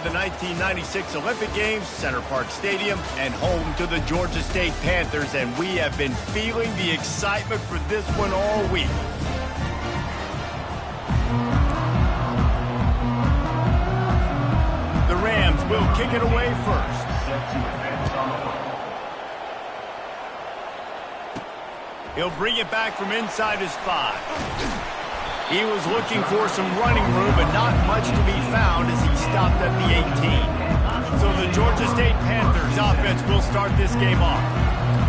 of the 1996 Olympic Games, Center Parc Stadium, and home to the Georgia State Panthers, and we have been feeling the excitement for this one all week. The Rams will kick it away first. He'll bring it back from inside his 5. He was looking for some running room, but not much to be found as he stopped at the 18. So the Georgia State Panthers offense will start this game off.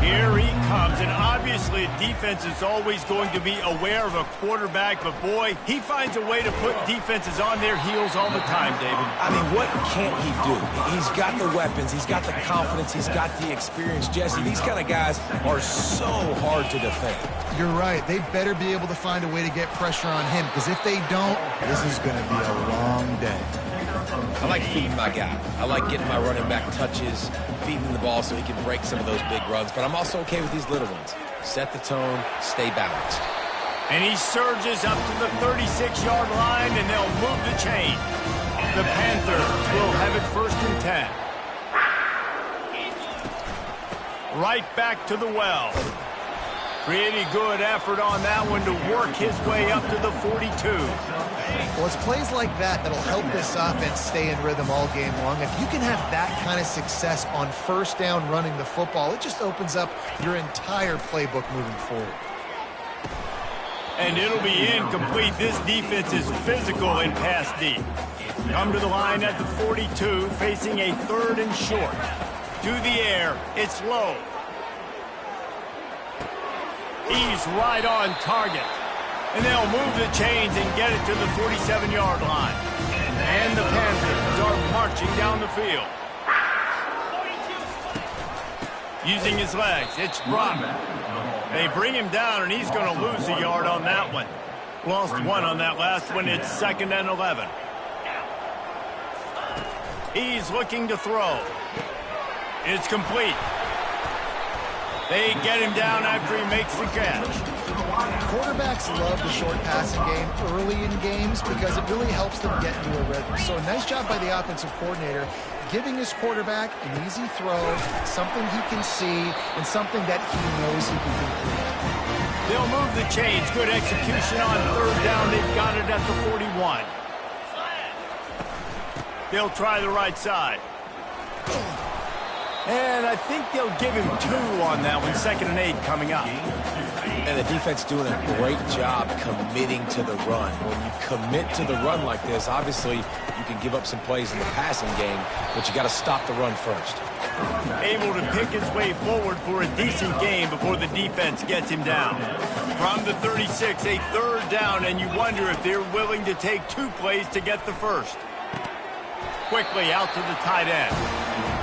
Here he comes, and obviously defense is always going to be aware of a quarterback, but boy, he finds a way to put defenses on their heels all the time, David. I mean, what can't he do? He's got the weapons, he's got the confidence, he's got the experience. Jesse, these kind of guys are so hard to defend. You're right. They better be able to find a way to get pressure on him, because if they don't, this is going to be a long day. I like feeding my guy. I like getting my running back touches, feeding the ball so he can break some of those big runs, but I'm also okay with these little ones. Set the tone, stay balanced. And he surges up to the 36-yard line, and they'll move the chain. The Panthers will have it 1st and 10. Right back to the well. Pretty good effort on that one to work his way up to the 42. Well, it's plays like that that'll help this offense stay in rhythm all game long. If you can have that kind of success on 1st down running the football, it just opens up your entire playbook moving forward. And it'll be incomplete. This defense is physical in pass deep. Come to the line at the 42, facing a 3rd and short. To the air, it's low. He's right on target. And they'll move the chains and get it to the 47-yard line. And the Panthers are marching down the field. Using his legs, it's Brock. They bring him down, and he's going to lose a yard on that one. Lost 1 on that last one. It's 2nd and 11. He's looking to throw. It's complete. They get him down after he makes the catch. Quarterbacks love the short passing game early in games because it really helps them get into a rhythm. So a nice job by the offensive coordinator giving his quarterback an easy throw, something he can see, and something that he knows he can complete. They'll move the chains. Good execution on 3rd down. They've got it at the 41. They'll try the right side. And I think they'll give him 2 on that one. 2nd and 8 coming up. And the defense doing a great job committing to the run. When you commit to the run like this, obviously you can give up some plays in the passing game, but you got to stop the run first. Able to pick his way forward for a decent game before the defense gets him down. From the 36, a 3rd down, and you wonder if they're willing to take 2 plays to get the 1st. Quickly out to the tight end.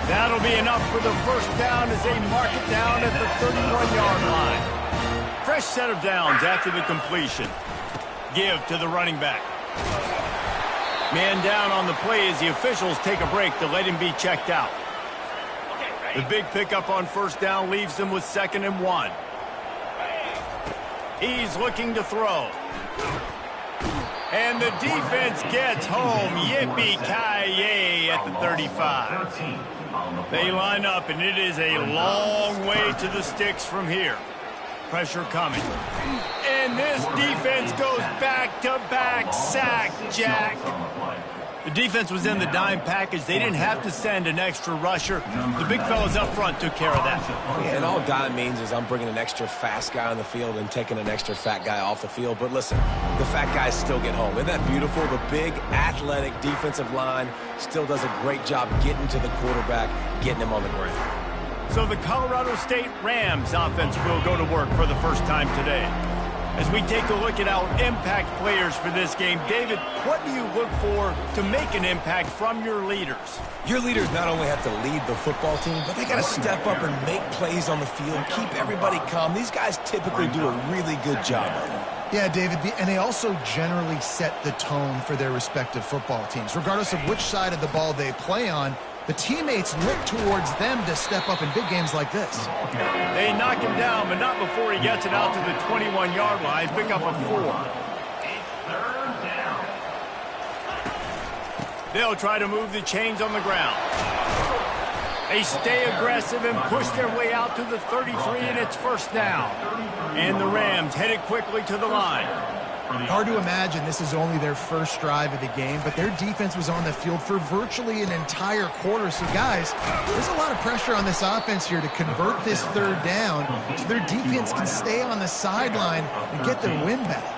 That'll be enough for the 1st down as they mark it down at the 31-yard line. Fresh set of downs after the completion. Give to the running back. Man down on the play as the officials take a break to let him be checked out. The big pickup on 1st down leaves them with 2nd and 1. He's looking to throw. And the defense gets home. Yippee-ki-yay at the 35. They line up, and it is a long way to the sticks from here. Pressure coming. And this defense goes back-to-back sack, Jack. The defense was in the dime package. They didn't have to send an extra rusher. The big fellas up front took care of that. Yeah, and all dime means is I'm bringing an extra fast guy on the field and taking an extra fat guy off the field. But listen, the fat guys still get home. Isn't that beautiful? The big, athletic defensive line still does a great job getting to the quarterback, getting him on the ground. So the Colorado State Rams offense will go to work for the first time today. As we take a look at our impact players for this game, David, what do you look for to make an impact from your leaders? Your leaders not only have to lead the football team, but they got to step up and make plays on the field, keep everybody calm. These guys typically do a really good job of it. Yeah, David, and they also generally set the tone for their respective football teams. Regardless of which side of the ball they play on, the teammates look towards them to step up in big games like this. They knock him down, but not before he gets it out to the 21-yard line. Pick up a 4. They'll try to move the chains on the ground. They stay aggressive and push their way out to the 33, and it's first down. And the Rams headed quickly to the line. Hard to imagine this is only their first drive of the game, but their defense was on the field for virtually an entire quarter. So, guys, there's a lot of pressure on this offense here to convert this third down so their defense can stay on the sideline and get their win back.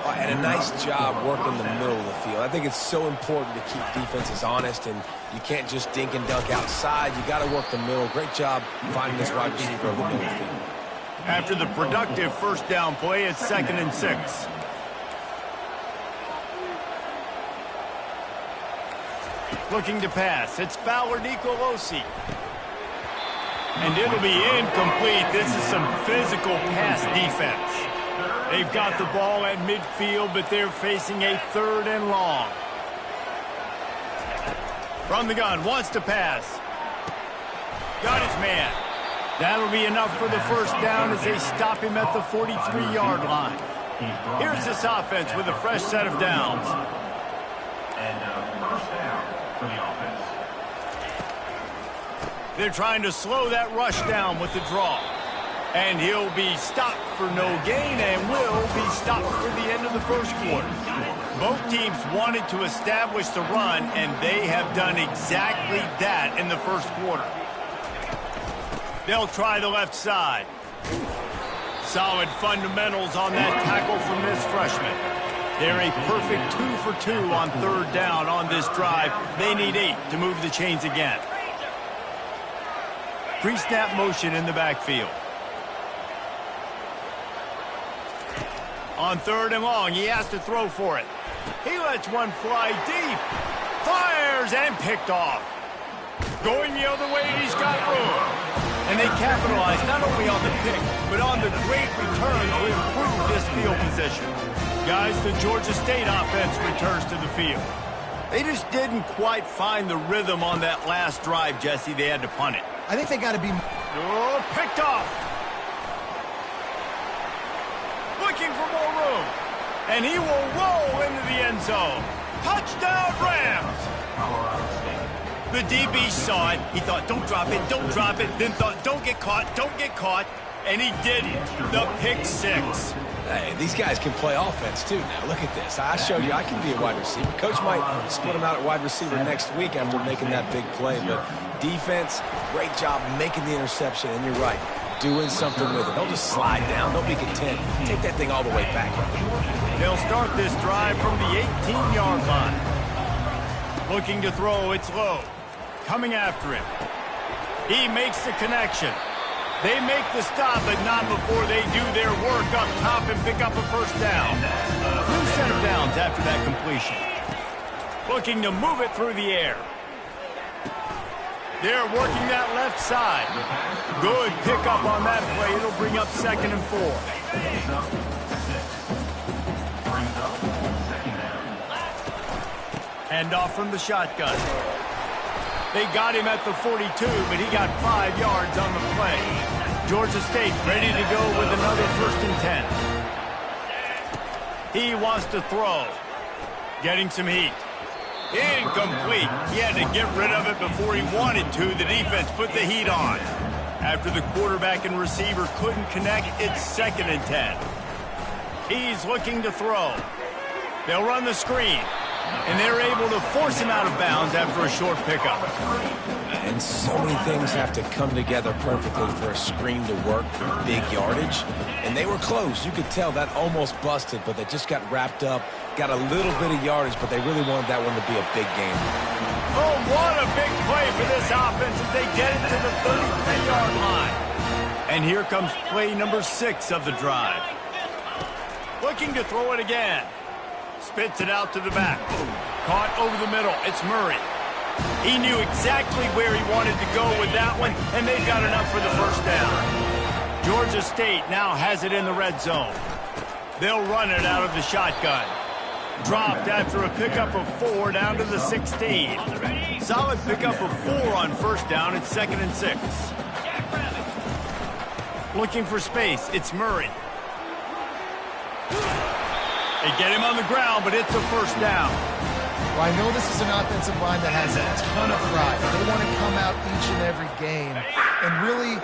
And a nice job working the middle of the field. I think it's so important to keep defenses honest, and you can't just dink and dunk outside. You got to work the middle. Great job finding this wide receiver over the middle of the field. After the productive first down play, it's 2nd and 6. Looking to pass. It's Fowler Nicolosi. And it'll be incomplete. This is some physical pass defense. They've got the ball at midfield, but they're facing a 3rd and long. From the gun, wants to pass. Got his man. That'll be enough for the first down as they stop him at the 43-yard line. Here's this offense with a fresh set of downs. And first down for the offense. They're trying to slow that rush down with the draw. And he'll be stopped for no gain and will be stopped for the end of the first quarter. Both teams wanted to establish the run, and they have done exactly that in the first quarter. They'll try the left side. Solid fundamentals on that tackle from this freshman. They're a perfect 2 for 2 on 3rd down on this drive. They need 8 to move the chains again. Pre-snap motion in the backfield. On 3rd and long, he has to throw for it. He lets one fly deep. Fires and picked off. Going the other way, he's got room. And they capitalize not only on the pick, but on the great return to improve this field position. Guys, the Georgia State offense returns to the field. They just didn't quite find the rhythm on that last drive, Jesse. They had to punt it. I think they got to be... Oh, picked off. Looking for more room. And he will roll into the end zone. Touchdown, Rams! The DB saw it. He thought, don't drop it, don't drop it. Then thought, don't get caught, don't get caught. And he didn't. The pick 6. Hey, these guys can play offense, too. Now, look at this. I showed you I can be a wide receiver. Coach might split him out at wide receiver next week after making that big play. But defense, great job making the interception. And you're right, doing something with it. Don't just slide down. Don't be content. Take that thing all the way back. They'll start this drive from the 18-yard line. Looking to throw, it's Lowe. Coming after him. He makes the connection. They make the stop, but not before they do their work up top and pick up a first down. 2 set of downs after that completion. Looking to move it through the air. They're working that left side. Good pickup on that play. It'll bring up 2nd and 4. Hand off from the shotgun. They got him at the 42, but he got 5 yards on the play. Georgia State ready to go with another 1st and 10. He wants to throw. Getting some heat. Incomplete. He had to get rid of it before he wanted to. The defense put the heat on. After the quarterback and receiver couldn't connect, it's 2nd and 10. He's looking to throw. They'll run the screen. And they're able to force him out of bounds after a short pickup. And so many things have to come together perfectly for a screen to work for big yardage. And they were close. You could tell that almost busted, but they just got wrapped up, got a little bit of yardage, but they really wanted that one to be a big game. Oh, what a big play for this offense as they get it to the 33-yard line. And here comes play number 6 of the drive. Looking to throw it again. Spits it out to the back. Caught over the middle. It's Murray. He knew exactly where he wanted to go with that one, and they've got enough for the first down. Georgia State now has it in the red zone. They'll run it out of the shotgun. Dropped after a pickup of 4 down to the 16. Solid pickup of 4 on first down. It's 2nd and 6. Looking for space. It's Murray. They get him on the ground, but it's a first down. Well, I know this is an offensive line that has a ton of pride. They want to come out each and every game and really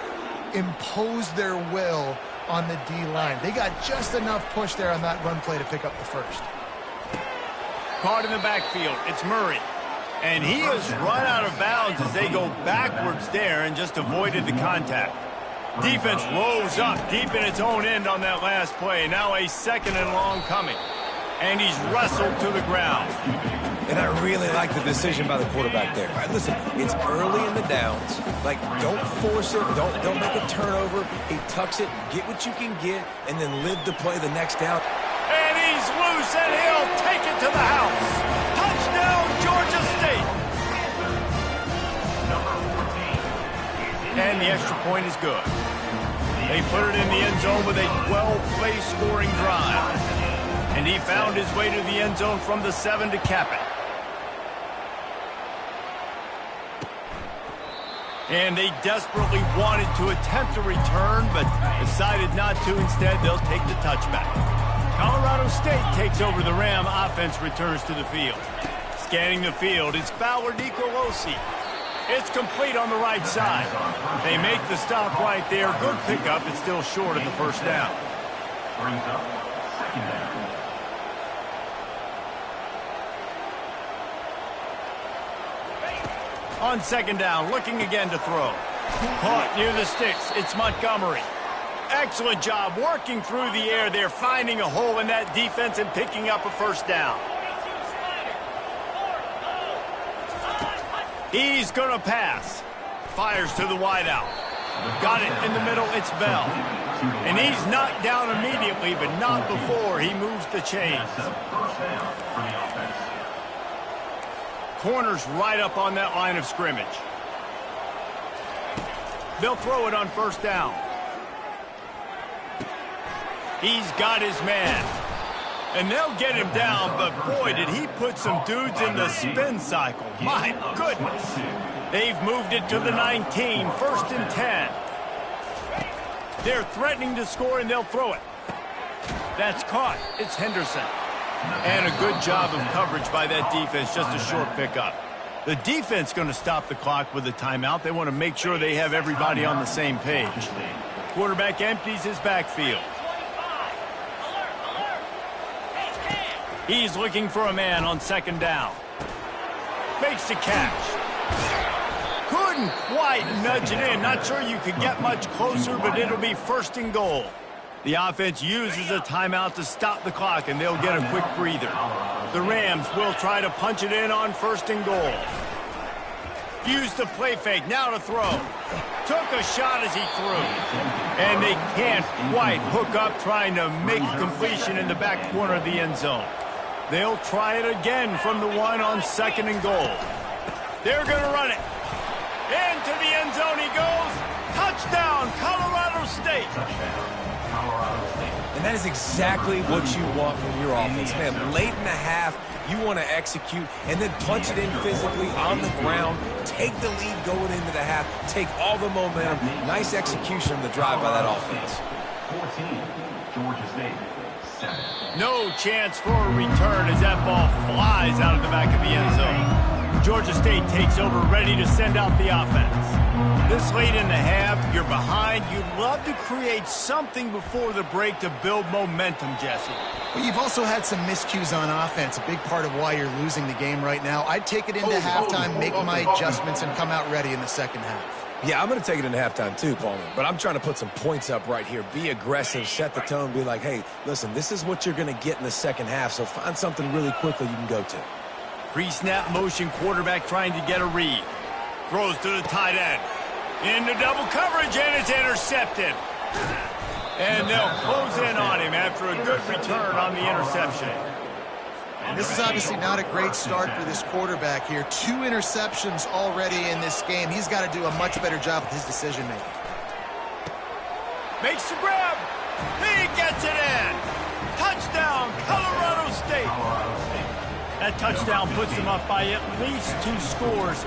impose their will on the D-line. They got just enough push there on that run play to pick up the first. Caught in the backfield. It's Murray. And he has run out of bounds as they go backwards there and just avoided the contact. Defense rose up deep in its own end on that last play. Now a 2nd and long coming. And he's wrestled to the ground. And I really like the decision by the quarterback there. All right, listen, it's early in the downs. Like, don't force it. Don't make a turnover. He tucks it, get what you can get, and then live to play the next down. And he's loose, and he'll take it to the house. Touchdown, Georgia State. And the extra point is good. They put it in the end zone with a 12-play scoring drive. And he found his way to the end zone from the 7 to cap it. And they desperately wanted to attempt a return, but decided not to. Instead, they'll take the touchback. Colorado State takes over the Ram. Offense returns to the field. Scanning the field, it's Fowler Nicolosi. It's complete on the right side. They make the stop right there. Good pickup. It's still short of the first down. Brings up 2nd down. On 2nd down, looking again to throw. Caught near the sticks. It's Montgomery. Excellent job working through the air there, finding a hole in that defense and picking up a first down. He's going to pass. Fires to the wideout. Got it in the middle. It's Bell. And he's knocked down immediately, but not before he moves the chains. Corners right up on that line of scrimmage. They'll throw it on 1st down. He's got his man. And they'll get him down, but boy, did he put some dudes in the spin cycle. My goodness. They've moved it to the 19, 1st and 10. They're threatening to score, and they'll throw it. That's caught. It's Henderson. And a good job of coverage by that defense, just a short pickup. The defense going to stop the clock with a timeout. They want to make sure they have everybody on the same page. Quarterback empties his backfield. He's looking for a man on 2nd down. Makes the catch. Couldn't quite nudge it in. Not sure you could get much closer, but it'll be 1st and goal. The offense uses a timeout to stop the clock, and they'll get a quick breather. The Rams will try to punch it in on 1st and goal. Used the play fake, now to throw. Took a shot as he threw. And they can't quite hook up trying to make a completion in the back corner of the end zone. They'll try it again from the 1 on 2nd and goal. They're going to run it. Into the end zone he goes. Touchdown, Colorado State. And that is exactly what you want from your offense. Man, late in the half, you want to execute and then punch it in physically on the ground, take the lead going into the half, take all the momentum. Nice execution of the drive by that offense. 14, Georgia State, 7. No chance for a return as that ball flies out of the back of the end zone. Georgia State takes over, ready to send out the offense. This late in the half, you're behind. You'd love to create something before the break to build momentum, Jesse. Well, you've also had some miscues on offense, a big part of why you're losing the game right now. I'd take it into halftime, make my adjustments, and come out ready in the 2nd half. Yeah, I'm going to take it into halftime too, Paul. But I'm trying to put some points up right here. Be aggressive, set the tone, be like, hey, listen, this is what you're going to get in the 2nd half, so find something really quickly you can go to. Pre-snap motion, quarterback trying to get a read. Throws to the tight end. Into double coverage, and it's intercepted. And they'll close in on him after a good return on the interception. This is obviously not a great start for this quarterback here. 2 interceptions already in this game. He's got to do a much better job with his decision-making. Makes the grab. He gets it in. Touchdown, Colorado State. That touchdown puts them up by at least 2 scores.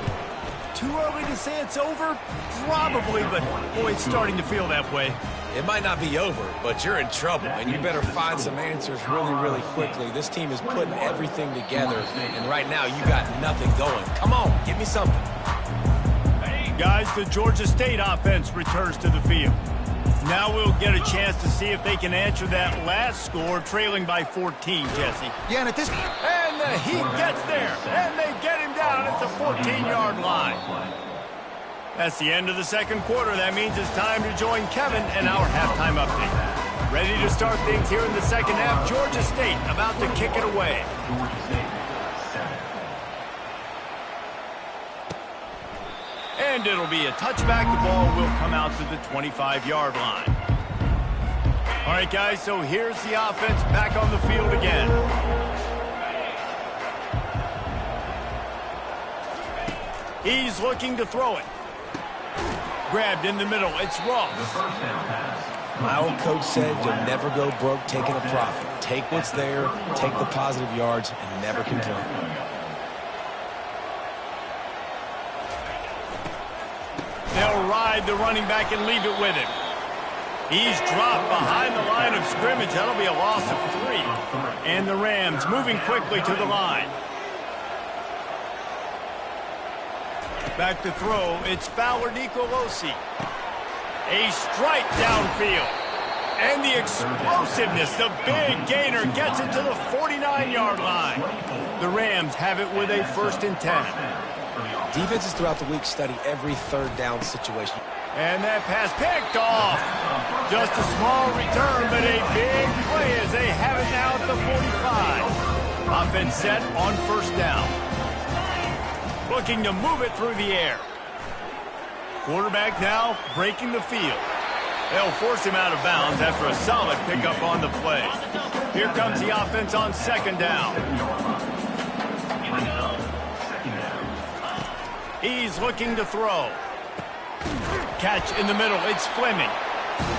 too early to say it's over? Probably, but boy, it's starting to feel that way. It might not be over, but you're in trouble, and you better find some answers really, really quickly. This team is putting everything together, and right now you got nothing going. Come on, give me something. Guys, the Georgia State offense returns to the field. Now we'll get a chance to see if they can answer that last score, trailing by 14, Jesse. Yeah, and at this... And the Heat gets there, and they get him down at the 14-yard line. That's the end of the second quarter. That means it's time to join Kevin and our halftime update. Ready to start things here in the second half. Georgia State about to kick it away. And it'll be a touchback. The ball will come out to the 25-yard line. All right, guys, so here's the offense back on the field again. He's looking to throw it. Grabbed in the middle. It's Ross. My old coach said you'll never go broke taking a profit. Take what's there, take the positive yards, and never complain. They'll ride the running back and leave it with him. He's dropped behind the line of scrimmage. That'll be a loss of 3. And the Rams moving quickly to the line. Back to throw. It's Fowler Nicolosi. A strike downfield. And the explosiveness, the big gainer gets it to the 49-yard line. The Rams have it with a 1st and 10. Defenses throughout the week study every third down situation. And that pass picked off. Just a small return, but a big play as they have it now at the 45. Offense set on 1st down. Looking to move it through the air. Quarterback now breaking the field. They'll force him out of bounds after a solid pickup on the play. Here comes the offense on 2nd down. He's looking to throw. Catch in the middle. It's Fleming.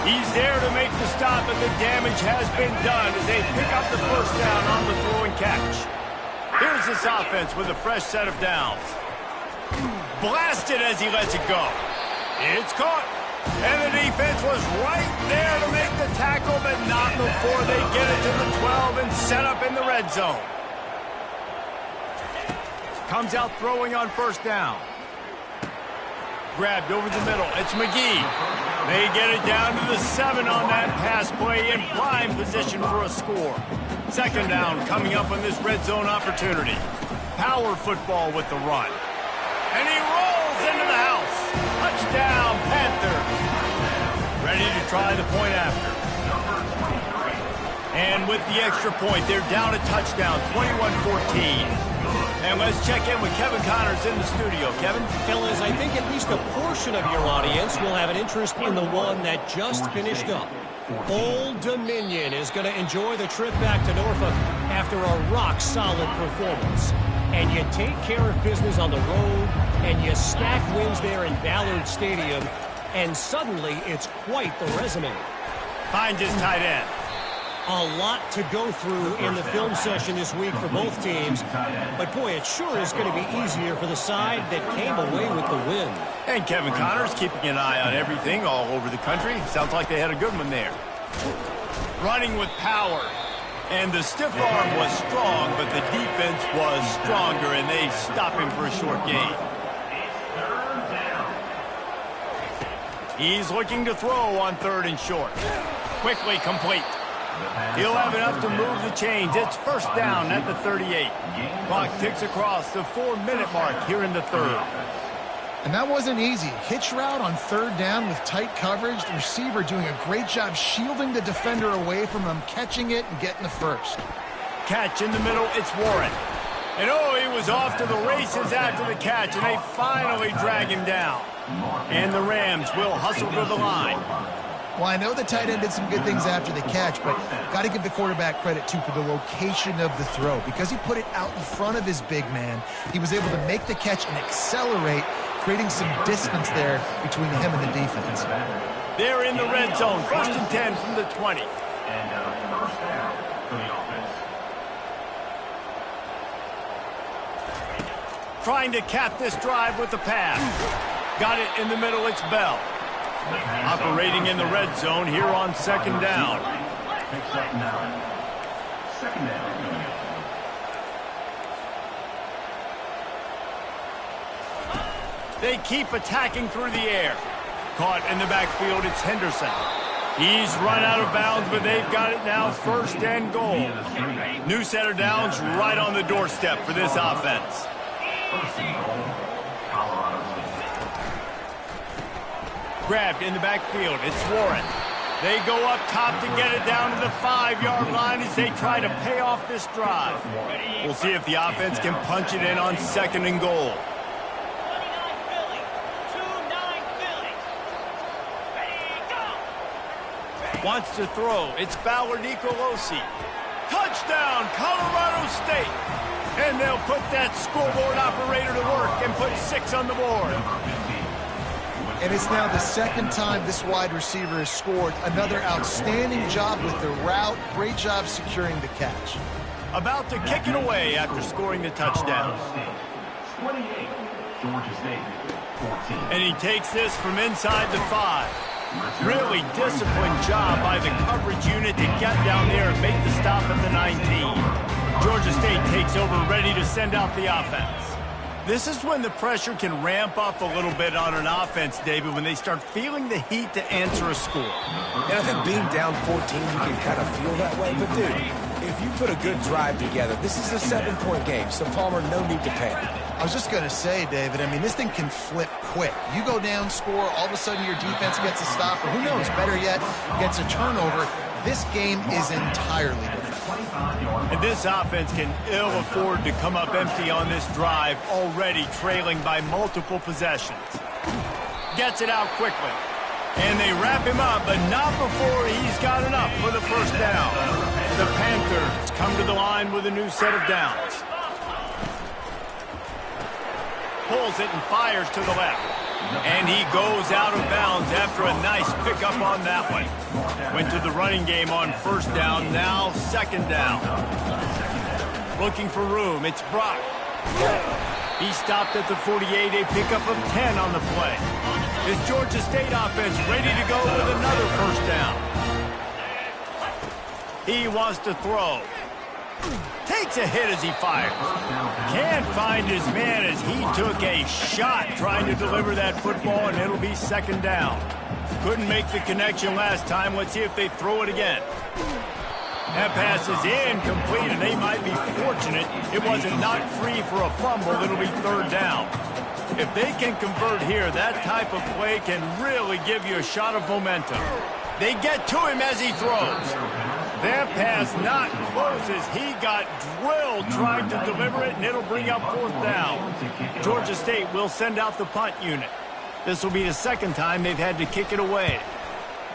He's there to make the stop, but the damage has been done as they pick up the 1st down on the throw and catch. Here's this offense with a fresh set of downs. Blasted as he lets it go. It's caught. And the defense was right there to make the tackle, but not before they get it to the 12 and set up in the red zone. Comes out throwing on 1st down. Grabbed over the middle. It's McGee. They get it down to the 7 on that pass play in prime position for a score. 2nd down coming up on this red zone opportunity. Power football with the run. And he rolls into the house. Touchdown, Panthers. Ready to try the point after. And with the extra point, they're down a touchdown, 21-14. And let's check in with Kevin Connors in the studio. Kevin? Fellas, I think at least a portion of your audience will have an interest in the one that just finished up. Old Dominion is going to enjoy the trip back to Norfolk after a rock-solid performance. And you take care of business on the road, and you stack wins there in Ballard Stadium, and suddenly it's quite the resume. Finds his tight end. A lot to go through in the film session this week for both teams. But, boy, it sure is going to be easier for the side that came away with the win. And Kevin Connors keeping an eye on everything all over the country. Sounds like they had a good one there. Running with power. And the stiff arm was strong, but the defense was stronger, and they stop him for a short gain. He's looking to throw on 3rd and short. Quickly complete. He'll have enough to move the chains. It's 1st down at the 38. Clock ticks across the 4-minute mark here in the 3rd. And that wasn't easy. Hitch route on 3rd down with tight coverage. The receiver doing a great job shielding the defender away from him, catching it and getting the 1st. Catch in the middle, it's Warren. And oh, he was off to the races after the catch, and they finally drag him down. And the Rams will hustle to the line. Well, I know the tight end did some good things after the catch, but got to give the quarterback credit, too, for the location of the throw. Because he put it out in front of his big man, he was able to make the catch and accelerate, creating some distance there between him and the defense. They're in the red zone. 1st and 10 from the 20. And 1st down for the offense. trying to cap this drive with the pass. Got it in the middle, it's Bell. Operating in the red zone here on second down. Picks up 9. Second down. They keep attacking through the air. Caught in the backfield, it's Henderson. He's run out of bounds, but they've got it now, first and goal. New set of downs right on the doorstep for this offense. First and goal, Colorado State. Grabbed in the backfield, it's Warren. They go up top to get it down to the 5-yard line as they try to pay off this drive. We'll see if the offense can punch it in on second and goal. Wants to throw. It's Bauer Nicolosi. Touchdown, Colorado State. And they'll put that scoreboard operator to work and put 6 on the board. And it's now the second time this wide receiver has scored. Another outstanding job with the route. Great job securing the catch. About to kick it away after scoring the touchdown. 28, Georgia State, 14. And he takes this from inside the 5. Really disciplined job by the coverage unit to get down there and make the stop at the 19. Georgia State takes over, ready to send out the offense. This is when the pressure can ramp up a little bit on an offense, David, when they start feeling the heat to answer a score. And I think being down 14, you can kind of feel that way. But, dude, if you put a good drive together, this is a 7-point game, so Palmer, no need to panic. I was just going to say, David, I mean, this thing can flip quick. You go down, score, all of a sudden your defense gets a stop, or who knows, better yet, gets a turnover. This game is entirely different. And this offense can ill afford to come up empty on this drive, already trailing by multiple possessions. Gets it out quickly. And they wrap him up, but not before he's got enough for the first down. The Panthers come to the line with a new set of downs. Pulls it and fires to the left. And he goes out of bounds after a nice pickup on that one. Went to the running game on first down, now second down. Looking for room, it's Brock. He stopped at the 48, a pickup of 10 on the play. This Georgia State offense ready to go with another first down. He wants to throw. Takes a hit as he fires. Can't find his man as he took a shot trying to deliver that football, and it'll be second down. Couldn't make the connection last time. Let's see if they throw it again. That pass is incomplete, and they might be fortunate it wasn't knocked free for a fumble. It'll be third down. If they can convert here, that type of play can really give you a shot of momentum. They get to him as he throws. That pass not close as he got drilled trying to deliver it, and it'll bring up fourth down. Georgia State will send out the punt unit. This will be the second time they've had to kick it away.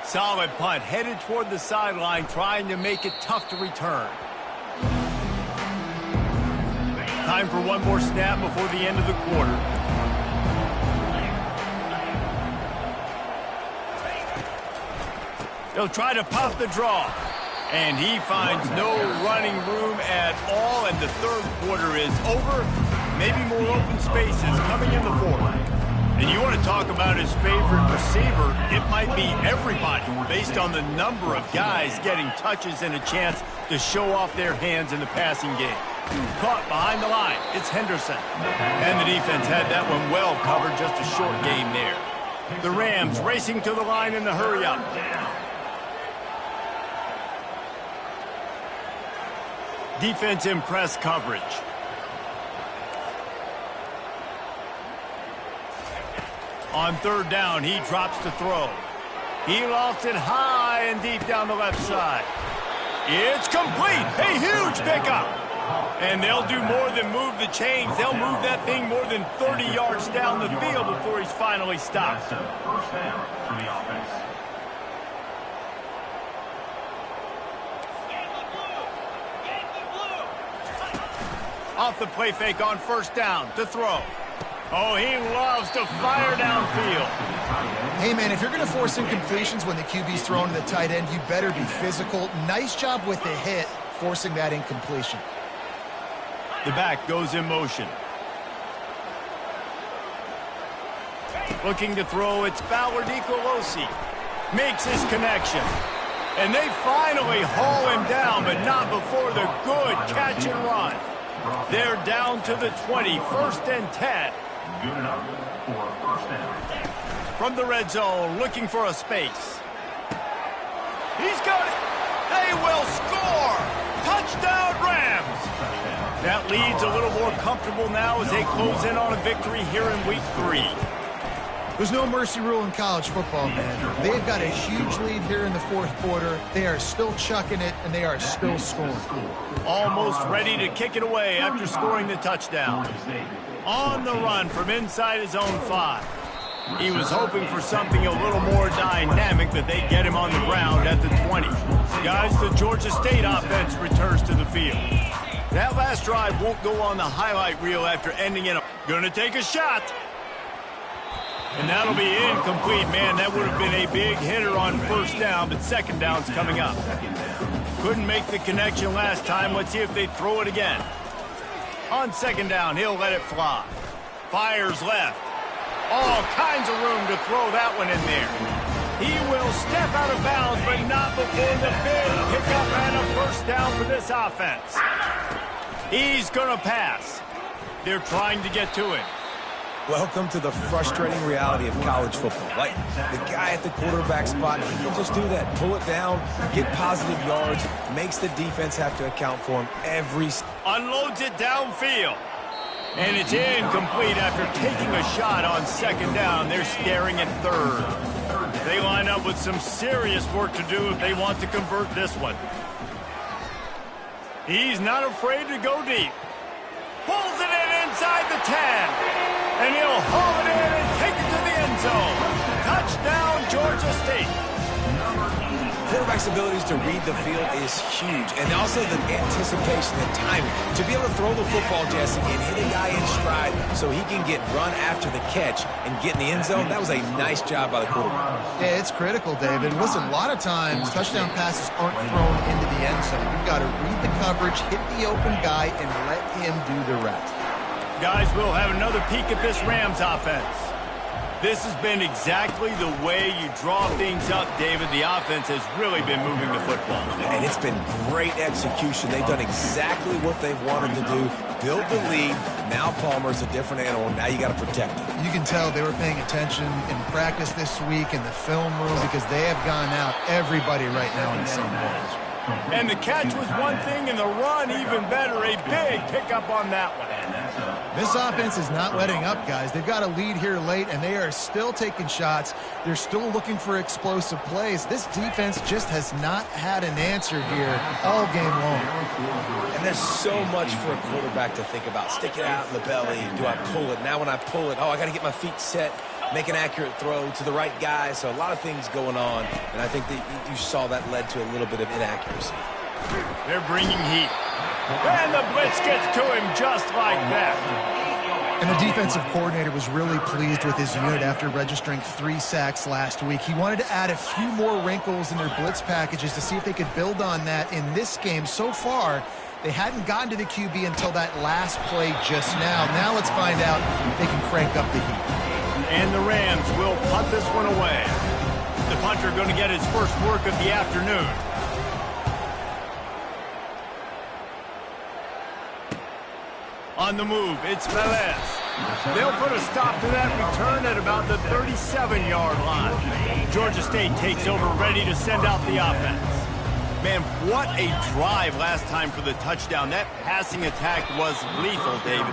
Solid punt, headed toward the sideline, trying to make it tough to return. Time for one more snap before the end of the quarter. They'll try to pop the draw. And he finds no running room at all, and the third quarter is over. Maybe more open spaces coming in the fourth. And you want to talk about his favorite receiver, it might be everybody, based on the number of guys getting touches and a chance to show off their hands in the passing game. Caught behind the line, it's Henderson. And the defense had that one well covered, just a short game there. The Rams racing to the line in the hurry-up. Defense in press coverage. On third down, he drops to throw. He lofts it high and deep down the left side. It's complete. A huge pickup. And they'll do more than move the chains. They'll move that thing more than 30 yards down the field before he's finally stopped. First down for the offense. Off the play fake on first down to throw. Oh, he loves to fire downfield. Hey, man, if you're going to force incompletions when the QB's thrown to the tight end, you better be physical. Nice job with the hit, forcing that incompletion. The back goes in motion. Looking to throw, it's Fowler Nicolosi. Makes his connection. And they finally haul him down, but not before the good catch and run. They're down to the 20, 1st and 10. Good enough for a first down. From the red zone, looking for a space. He's got it. They will score. Touchdown, Rams. That lead's a little more comfortable now as they close in on a victory here in week 3. There's no mercy rule in college football, man. They've got a huge lead here in the 4th quarter. They are still chucking it, and they are still scoring. Almost ready to kick it away after scoring the touchdown. On the run from inside his own 5. He was hoping for something a little more dynamic, that they get him on the ground at the 20. Guys, the Georgia State offense returns to the field. That last drive won't go on the highlight reel after ending in a... Gonna take a shot. And that'll be incomplete, man. That would have been a big hitter on 1st down, but 2nd down's coming up. Couldn't make the connection last time. Let's see if they throw it again. On 2nd down, he'll let it fly. Fires left. All kinds of room to throw that one in there. He will step out of bounds, but not before the big pickup and a 1st down for this offense. He's going to pass. They're trying to get to him. Welcome to the frustrating reality of college football. Like, the guy at the quarterback spot, he can just do that. Pull it down, get positive yards, makes the defense have to account for him every... Unloads it downfield. And it's incomplete after taking a shot on 2nd down. They're staring at 3rd. They line up with some serious work to do if they want to convert this one. He's not afraid to go deep. Pulls it in inside the 10. And he'll haul it in and take it to the end zone. Touchdown, Georgia State. Quarterback's abilities to read the field is huge. And also the anticipation, the timing. To be able to throw the football, Jesse, and hit a guy in stride so he can get run after the catch and get in the end zone, that was a nice job by the quarterback. Yeah, it's critical, David. Listen, a lot of times touchdown passes aren't thrown into the end zone. You've got to read the coverage, hit the open guy, and let him do the rest. Guys, we'll have another peek at this Rams offense. This has been exactly the way you draw things up, David. The offense has really been moving the football. And it's been great execution. They've done exactly what they've wanted to do. Build the lead. Now Palmer's a different animal. Now you got to protect him. You can tell they were paying attention in practice this week in the film room because they have gone out everybody right now in the same page. And the catch was one thing, and the run even better. A big pickup on that one. This offense is not letting up, guys. They've got a lead here late, and they are still taking shots. They're still looking for explosive plays. This defense just has not had an answer here all game long. And there's so much for a quarterback to think about. Stick it out in the belly. Do I pull it? Now when I pull it, I got to get my feet set. Make an accurate throw to the right guy. So a lot of things going on, and I think that you saw that led to a little bit of inaccuracy. They're bringing heat. And the blitz gets to him just like that. And the defensive coordinator was really pleased with his unit after registering 3 sacks last week. He wanted to add a few more wrinkles in their blitz packages to see if they could build on that in this game. So far, they hadn't gotten to the QB until that last play just now. Now let's find out if they can crank up the heat. And the Rams will punt this one away. The punter going to get his first work of the afternoon. On the move, it's Velez. They'll put a stop to that return at about the 37-yard line. Georgia State takes over, ready to send out the offense. Man, what a drive last time for the touchdown. That passing attack was lethal, David.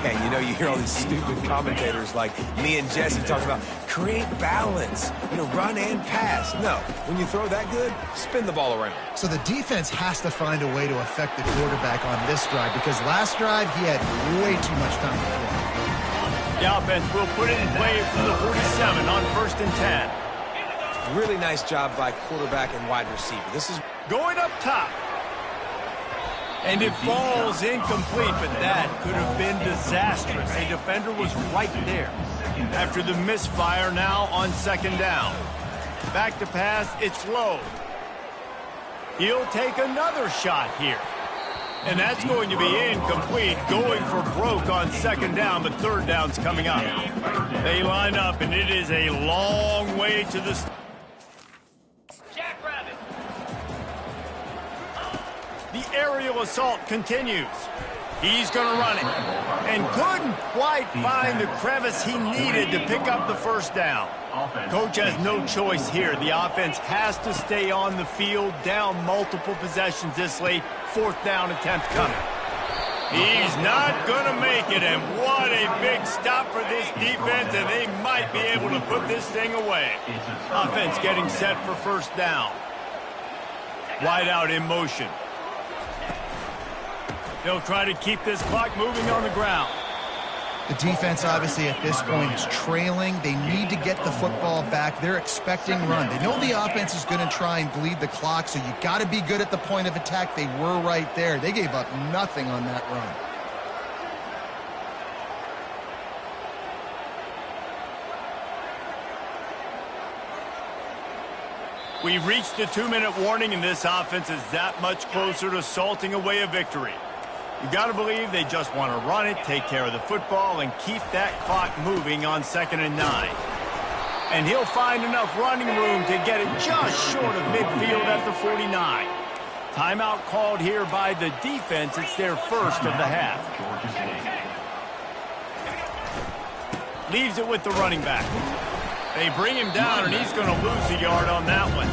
Yeah, you hear all these stupid commentators like me and Jesse talking about create balance, run and pass. No, when you throw that good, spin the ball around. So the defense has to find a way to affect the quarterback on this drive because last drive he had way too much time to throw. The offense will put it in play from the 47 on 1st and 10. Really nice job by quarterback and wide receiver. This is going up top. And it falls incomplete, but that could have been disastrous. A defender was right there. After the misfire, now on 2nd down. Back to pass, it's low. He'll take another shot here. And that's going to be incomplete, going for broke on 2nd down, but 3rd down's coming up. They line up, and it is a long way to the... Jackrabbit. The aerial assault continues. He's going to run it. And couldn't quite find the crevice he needed to pick up the first down. Coach has no choice here. The offense has to stay on the field, down multiple possessions this late. Fourth down attempt coming. He's not going to make it, and what a big stop for this defense, and they might be able to put this thing away. Offense getting set for first down. Wide out in motion. They'll try to keep this clock moving on the ground. The defense, obviously, at this point is trailing. They need to get the football back. They're expecting run. They know the offense is going to try and bleed the clock, so you got to be good at the point of attack. They were right there. They gave up nothing on that run. We've reached the 2-minute warning, and this offense is that much closer to salting away a victory. You got to believe they just want to run it, take care of the football, and keep that clock moving on 2nd and 9. And he'll find enough running room to get it just short of midfield at the 49. Timeout called here by the defense. It's their first of the half. Leaves it with the running back. They bring him down, and he's going to lose a yard on that one.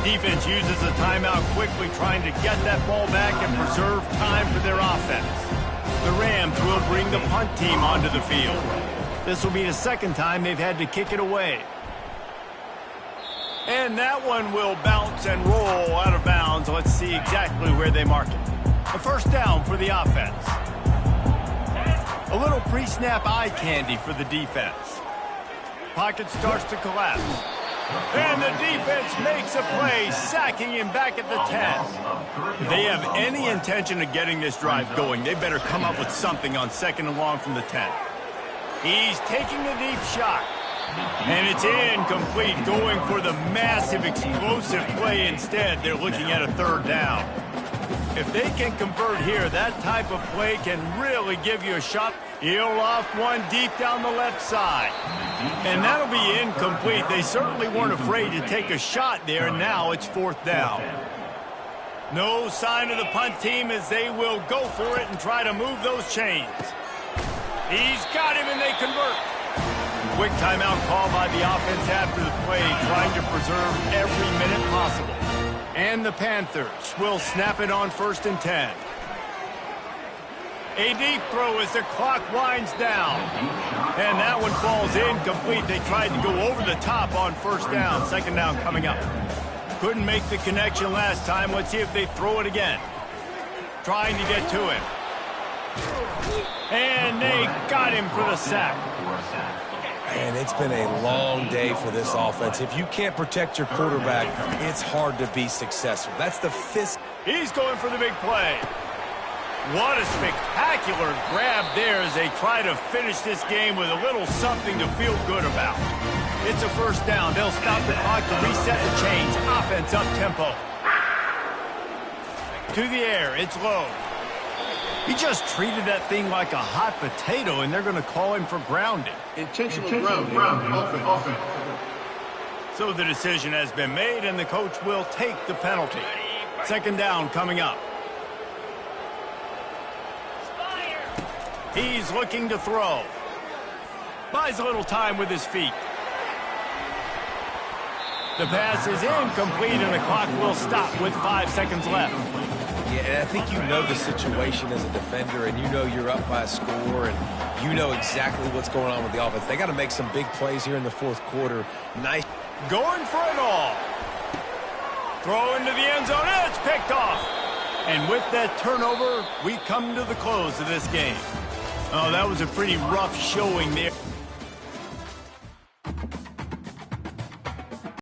Defense uses a timeout quickly, trying to get that ball back and preserve time for their offense. The Rams will bring the punt team onto the field. This will be the second time they've had to kick it away. And that one will bounce and roll out of bounds. Let's see exactly where they mark it. A first down for the offense. A little pre-snap eye candy for the defense. Pocket starts to collapse. And the defense makes a play, sacking him back at the 10. If they have any intention of getting this drive going, they better come up with something on 2nd and long from the 10. He's taking a deep shot. And it's incomplete, going for the massive, explosive play instead. They're looking at a 3rd down. If they can convert here, that type of play can really give you a shot. He'll loft one deep down the left side. And that'll be incomplete. They certainly weren't afraid to take a shot there, and now it's 4th down. No sign of the punt team as they will go for it and try to move those chains. He's got him, and they convert. Quick timeout call by the offense after the play, trying to preserve every minute possible. And the Panthers will snap it on 1st and 10. A deep throw as the clock winds down. And that one falls incomplete. They tried to go over the top on 1st down. 2nd down coming up. Couldn't make the connection last time. Let's see if they throw it again. Trying to get to him. And they got him for the sack. And it's been a long day for this offense. If you can't protect your quarterback, it's hard to be successful. That's the 5th. He's going for the big play. What a spectacular grab there as they try to finish this game with a little something to feel good about. It's a first down. They'll stop the clock to reset the chains. Offense up tempo. To the air. It's low. He just treated that thing like a hot potato, and they're going to call him for grounding. Intentional grounding. So the decision has been made, and the coach will take the penalty. 2nd down coming up. He's looking to throw. Buys a little time with his feet. The pass is incomplete, and the clock will stop with 5 seconds left. Yeah, and I think you know the situation as a defender, and you know you're up by a score, and you know exactly what's going on with the offense. They got to make some big plays here in the 4th quarter. Nice. Going for it all. Throw into the end zone. It's picked off. And with that turnover, we come to the close of this game. Oh, that was a pretty rough showing there.